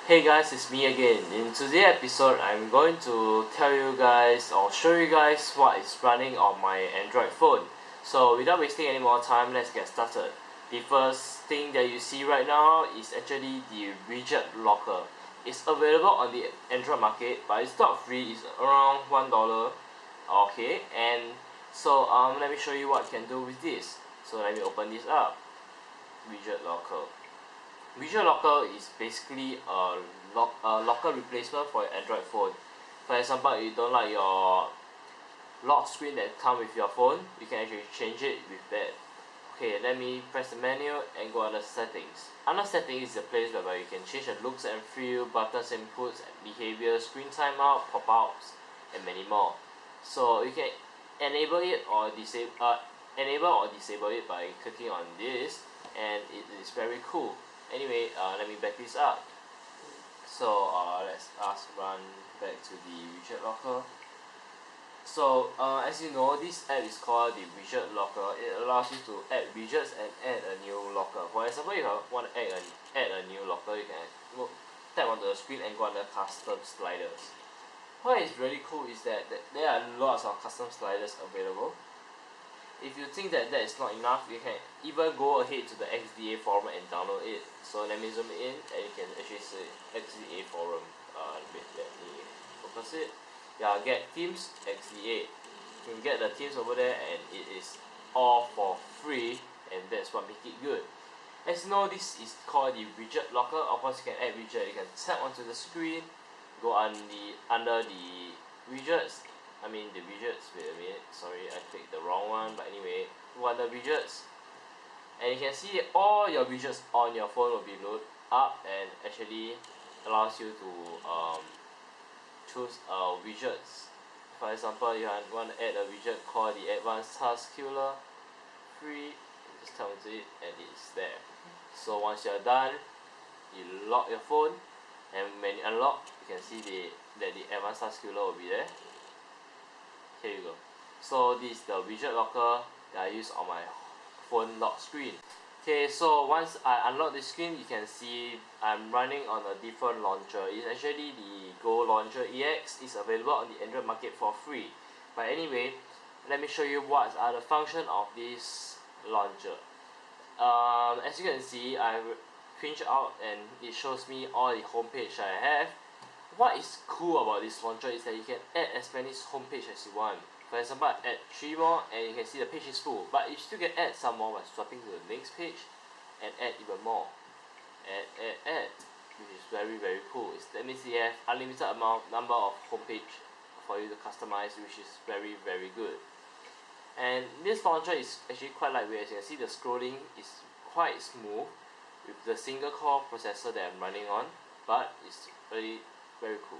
Hey guys, it's me again. In today's episode, I'm going to tell you guys or show you guys what is running on my Android phone. So without wasting any more time, let's get started. The first thing that you see right now is actually the Widget Locker. It's available on the Android market, but it's not free. It's around $1. Okay, and so let me show you what you can do with this. So let me open this up. Widget Locker. Widget Locker is basically a locker replacement for your Android phone. For example, you don't like your lock screen that come with your phone, you can actually change it with that. Okay, let me press the menu and go under settings. Under settings is a place whereby you can change the looks and feel, buttons, inputs, behavior, screen timeout, pop-ups, and many more. So you can enable or disable it by clicking on this, and it is very cool. Anyway, let me back this up. So let's run back to the Widget Locker. So as you know, this app is called the Widget Locker. It allows you to add widgets and add a new locker. For example, if you want to add a new locker, you can tap on the screen and go under custom sliders. What is really cool is that there are lots of custom sliders available. If you think that is not enough, you can even go ahead to the XDA forum and download it. So let me zoom in and you can actually see XDA forum. Let me focus it. Yeah, get themes XDA. You can get the themes over there and it is all for free, and that's what makes it good. As you know, this is called the Widget Locker. Of course, you can add widget. You can tap onto the screen, go under the widgets. The widgets, wait a minute, sorry, I clicked the wrong one, but anyway, go under widgets, and you can see that all your widgets on your phone will be loaded up and actually allows you to choose widgets. For example, you want to add a widget called the Advanced Task Killer, free, just tap onto it and it's there. So once you're done, you lock your phone, and when you unlock, you can see that the Advanced Task Killer will be there. Here you go. So this is the Widget Locker that I use on my phone lock screen. Okay, so once I unlock the screen, you can see I'm running on a different launcher. It's actually the Go Launcher EX. It's available on the Android market for free. But anyway, let me show you what are the functions of this launcher. As you can see, I pinch out and it shows me all the homepage I have. What is cool about this launcher is that you can add as many homepage as you want. For example, add 3 more and you can see the page is full, but you still can add some more by swapping to the next page and add even more. Add, which is very cool. That means you have unlimited number of homepage for you to customize, which is very good. And this launcher is actually quite lightweight. As you can see, the scrolling is quite smooth with the single core processor that I'm running on, but it's really very cool.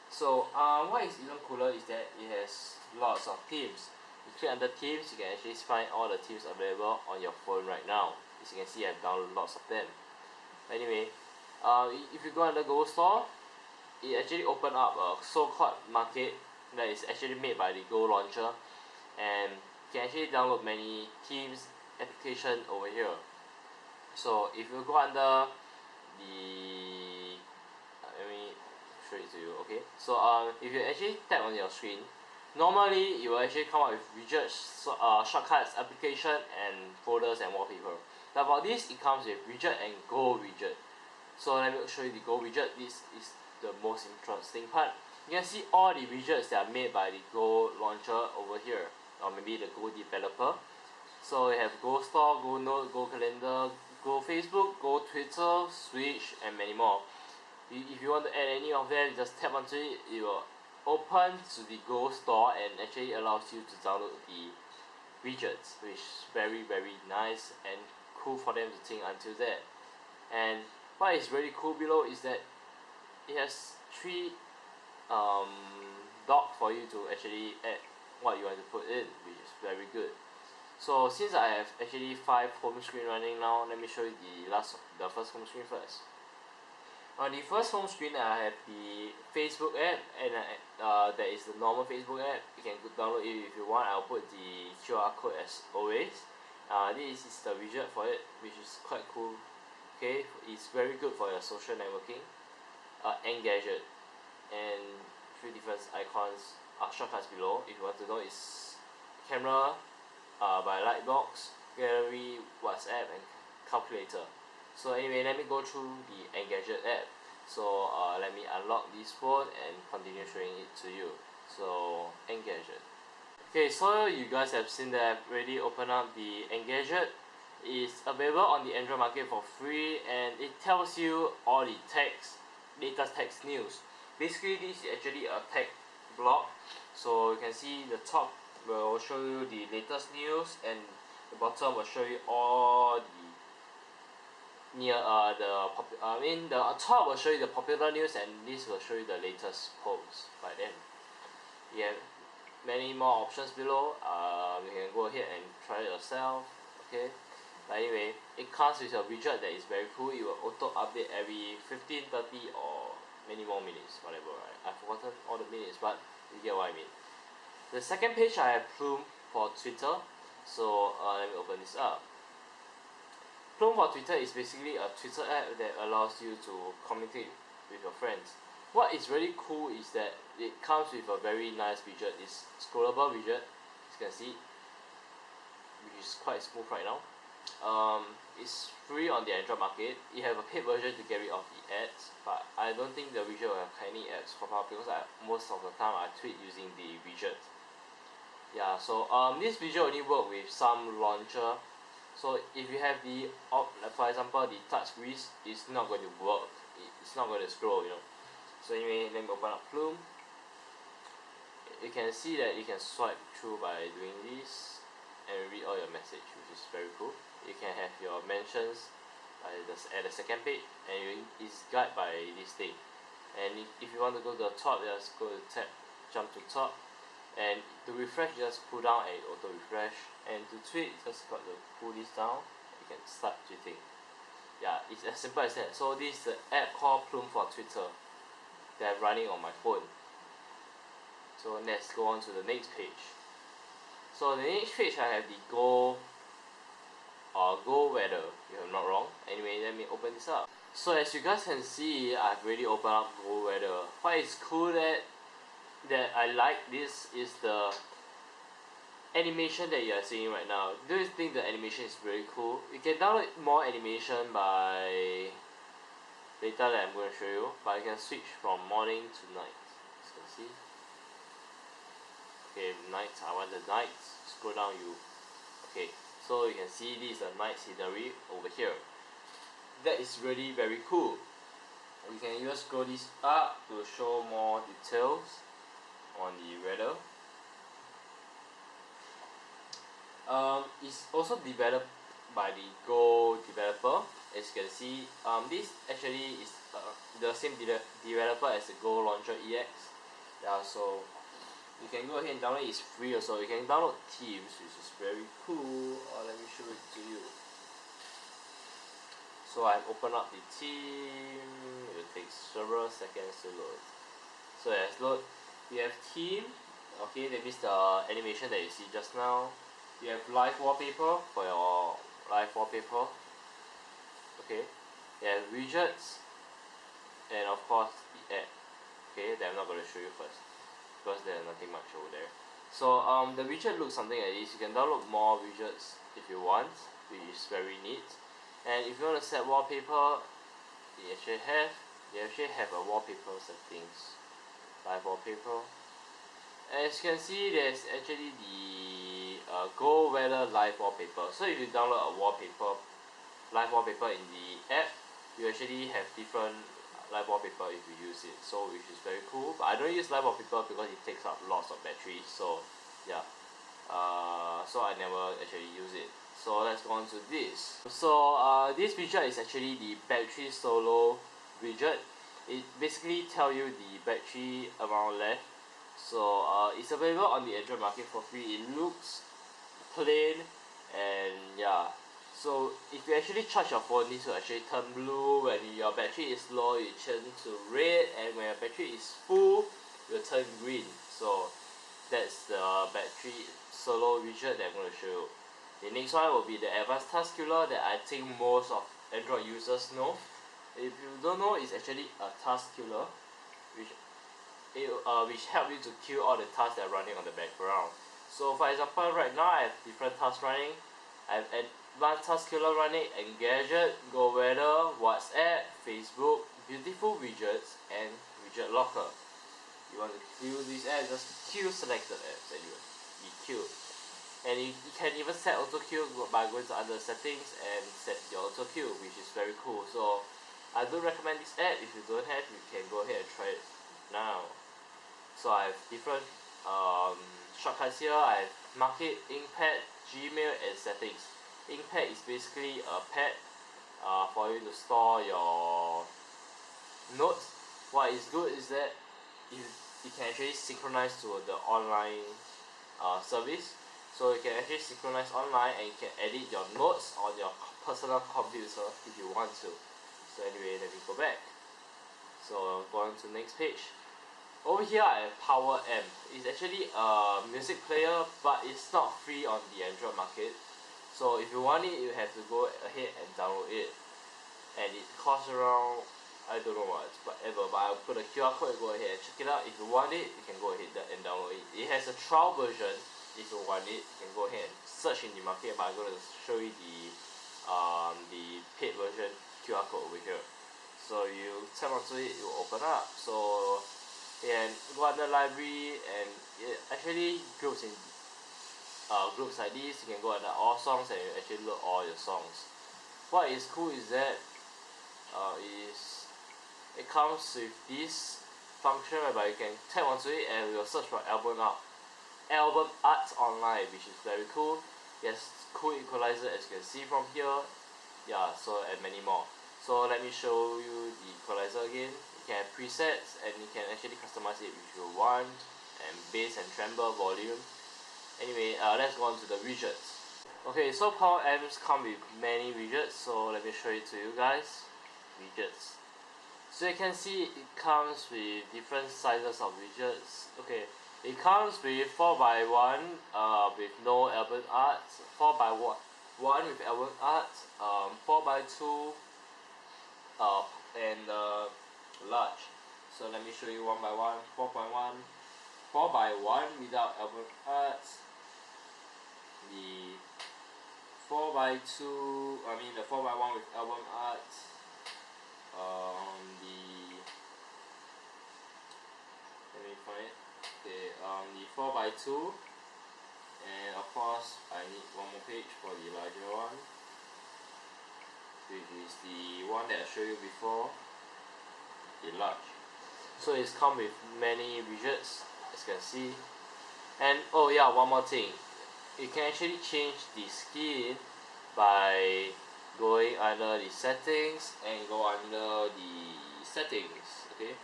So what is even cooler is that it has lots of themes. You click under themes, you can actually find all the themes available on your phone right now. As you can see, I've downloaded lots of them. Anyway, if you go under Go Store, it actually opened up a so-called market that is actually made by the Go Launcher, and you can actually download many themes application over here. So if you go under the let me show it to you. Okay, so if you actually tap on your screen, normally you will actually come up with widgets, shortcuts, application, and folders and wallpaper. Now for this, it comes with widget and Go widget. So let me show you the Go widget. This is the most interesting part. You can see all the widgets that are made by the Go Launcher over here, or maybe the Go developer. So we have Go Store, Go Note, Go Calendar, Go Facebook, Go Twitter, Switch, and many more. If you want to add any of them, just tap onto it. It will open to the Go Store and actually allows you to download the widgets, which is very nice and cool for them to think until that. And what is really cool below is that it has 3 dock for you to actually add what you want to put in, which is very good. So since I have actually 5 home screen running now, let me show you the first home screen first. On the first home screen, I have the Facebook app, and that is the normal Facebook app. You can download it if you want. I'll put the QR code as always. This is the widget for it, which is quite cool. Okay, it's very good for your social networking. Engadget, and 3 different icons shortcuts below. If you want to know, is camera, by Lightbox, gallery, WhatsApp, and calculator. So anyway, let me go through the Engadget app. So let me unlock this phone and continue showing it to you. So Engadget. Okay, so you guys have seen that I've already opened up the Engadget. It's available on the Android market for free, and it tells you all the latest text news. Basically, this is actually a tech blog. So you can see the top will show you the latest news, and the bottom will show you all the the top will show you the popular news, and this will show you the latest posts by them. You have many more options below. You can go ahead and try it yourself. Okay. But anyway, it comes with a widget that is very cool. It will auto update every 15, 30, or many more minutes, whatever, right? I've forgotten all the minutes, but you get what I mean. The second page, I have Plume for Twitter. So let me open this up. Plume for Twitter is basically a Twitter app that allows you to communicate with your friends. What is really cool is that it comes with a very nice widget. It's scrollable widget, as you can see, which is quite smooth right now. It's free on the Android market. You have a paid version to get rid of the ads, but I don't think the widget will have any ads pop up because most of the time I tweet using the widget. Yeah, so this widget only work with some launcher. So if you have the like for example the touch squeeze, it's not going to work. It's not going to scroll, you know. So anyway, let me open up Plume. You can see that you can swipe through by doing this and read all your message, which is very cool. You can have your mentions at the second page, and it's guided by this thing. And if you want to go to the top, just go to tab, jump to top, and to refresh, just pull down and auto refresh. And to tweet, just got to pull this down. You can start tweeting. Yeah, it's as simple as that. So this is the app called Plume for Twitter that I'm running on my phone. So let's go on to the next page. So the next page, I have the Go weather, if I'm not wrong. Anyway, let me open this up. So as you guys can see, I've already opened up Go weather. What is cool that I like this is the animation that you are seeing right now. Do you think the animation is very cool? You can download more animation by later that I'm going to show you, but I can switch from morning to night. As you can see. Okay, night, I want the night. Scroll down, okay, so you can see this is the night scenery over here. That is really very cool. You can even scroll this up to show more details on the weather. It's also developed by the Go developer. As you can see, this actually is the same developer as the Go Launcher EX. Yeah, so you can go ahead and download it. It's free also. You can download Teams, which is very cool. Let me show it to you. So I've opened up the team. It will take several seconds to load. So as load, you have team. Okay, that means the animation that you see just now. You have live wallpaper for your live wallpaper. Okay, you have widgets, and of course the app. Okay, that I'm not going to show you first, because there's nothing much over there. So the widget looks something like this. You can download more widgets if you want, which is very neat. And if you want to set wallpaper, you actually have a wallpaper settings, live wallpaper. As you can see, there's actually the Go Weather live wallpaper. So if you download a live wallpaper in the app, you actually have different live wallpaper if you use it, so which is very cool. But I don't use live wallpaper because it takes up lots of battery, so yeah, so I never actually use it. So let's go on to this. So this widget is actually the battery solo widget. It basically tells you the battery amount left. So it's available on the Android market for free. It looks plain, and yeah. So if you actually charge your phone, this will actually turn blue. When your battery is low, it turns to red, and when your battery is full, it will turn green. So that's the battery solo widget that I'm going to show you. The next one will be the advanced task killer that I think most of Android users know. If you don't know, it's actually a task killer, which which help you to kill all the tasks that are running on the background. So for example, right now I have different tasks running. I have advanced task killer running, Engadget, Go Weather, WhatsApp, Facebook, Beautiful Widgets, and Widget Locker. You want to kill these apps, just kill selected apps and you will be killed. And you can even set auto kill by going to other settings and set your auto kill, which is very cool. So I do recommend this app. If you don't have, you can go ahead and try it now. So I have different shortcuts here. I have Market, Inkpad, Gmail, and settings. Inkpad is basically a pad for you to store your notes. What is good is that you can actually synchronize to the online service. So you can actually synchronize online and you can edit your notes on your personal computer if you want to. So anyway, let me go back. So go on to the next page. Over here I have Power Amp. It's actually a music player, but it's not free on the Android market. So if you want it, you have to go ahead and download it. And it costs around, I don't know what, whatever, but I'll put a QR code and go ahead and check it out. If you want it, you can go ahead and download it. It has a trial version. If you want it, you can go ahead and search in the market, but I'm going to show you the paid version QR code over here. So you tap onto it, it will open up. So and go under library, and it actually groups in groups like this. You can go under all songs and you actually load all your songs. What is cool is that it comes with this function whereby you can tap onto it and it will search for album art online, which is very cool. Yes, cool equalizer as you can see from here. Yeah, so and many more. So let me show you the equalizer again. You can have presets and you can actually customize it if you want, and bass and tremble, volume. Anyway, let's go on to the widgets. Okay, so Power Amps come with many widgets, so let me show it to you guys. Widgets. So you can see it comes with different sizes of widgets. Okay, it comes with 4x1 with no album art, 4x1 with album art, 4x2 and large. So let me show you 1x1, 4x1, 4x1 without album art, the 4x2, the 4x1 with album art, let me find it. Okay, the 4x2, and of course I need one more page for the larger one, which is the one that I showed you before, the large. So it's come with many widgets as you can see. And oh yeah, one more thing, you can actually change the skin by going under the settings and go under the settings. Okay,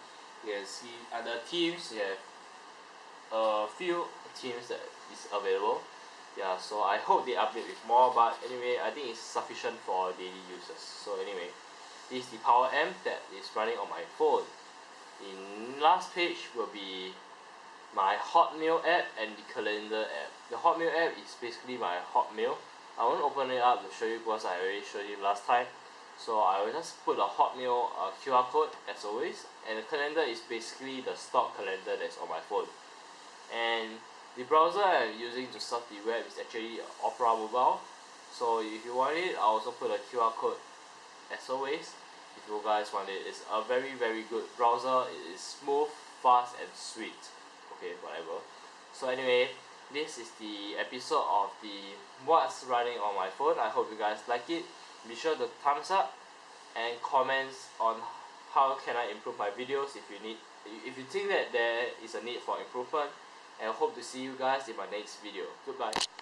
you can see under themes you have a few themes that is available. Yeah, so I hope they update with more, but anyway I think it's sufficient for daily users. So anyway, this is the Power Amp that is running on my phone. The last page will be my Hotmail app and the calendar app. The Hotmail app is basically my Hotmail. I won't open it up to show you because I already showed you last time. So I will just put a Hotmail QR code as always, and the calendar is basically the stock calendar that's on my phone. And the browser I'm using to surf the web is actually Opera Mobile. So if you want it, I'll also put a QR code as always. If you guys want it, it's a very good browser. It is smooth, fast, and sweet. Okay, whatever. So anyway, this is the episode of the what's running on my phone. I hope you guys like it. Be sure to thumbs up and comments on how can I improve my videos if you think that there is a need for improvement. And I hope to see you guys in my next video. Goodbye.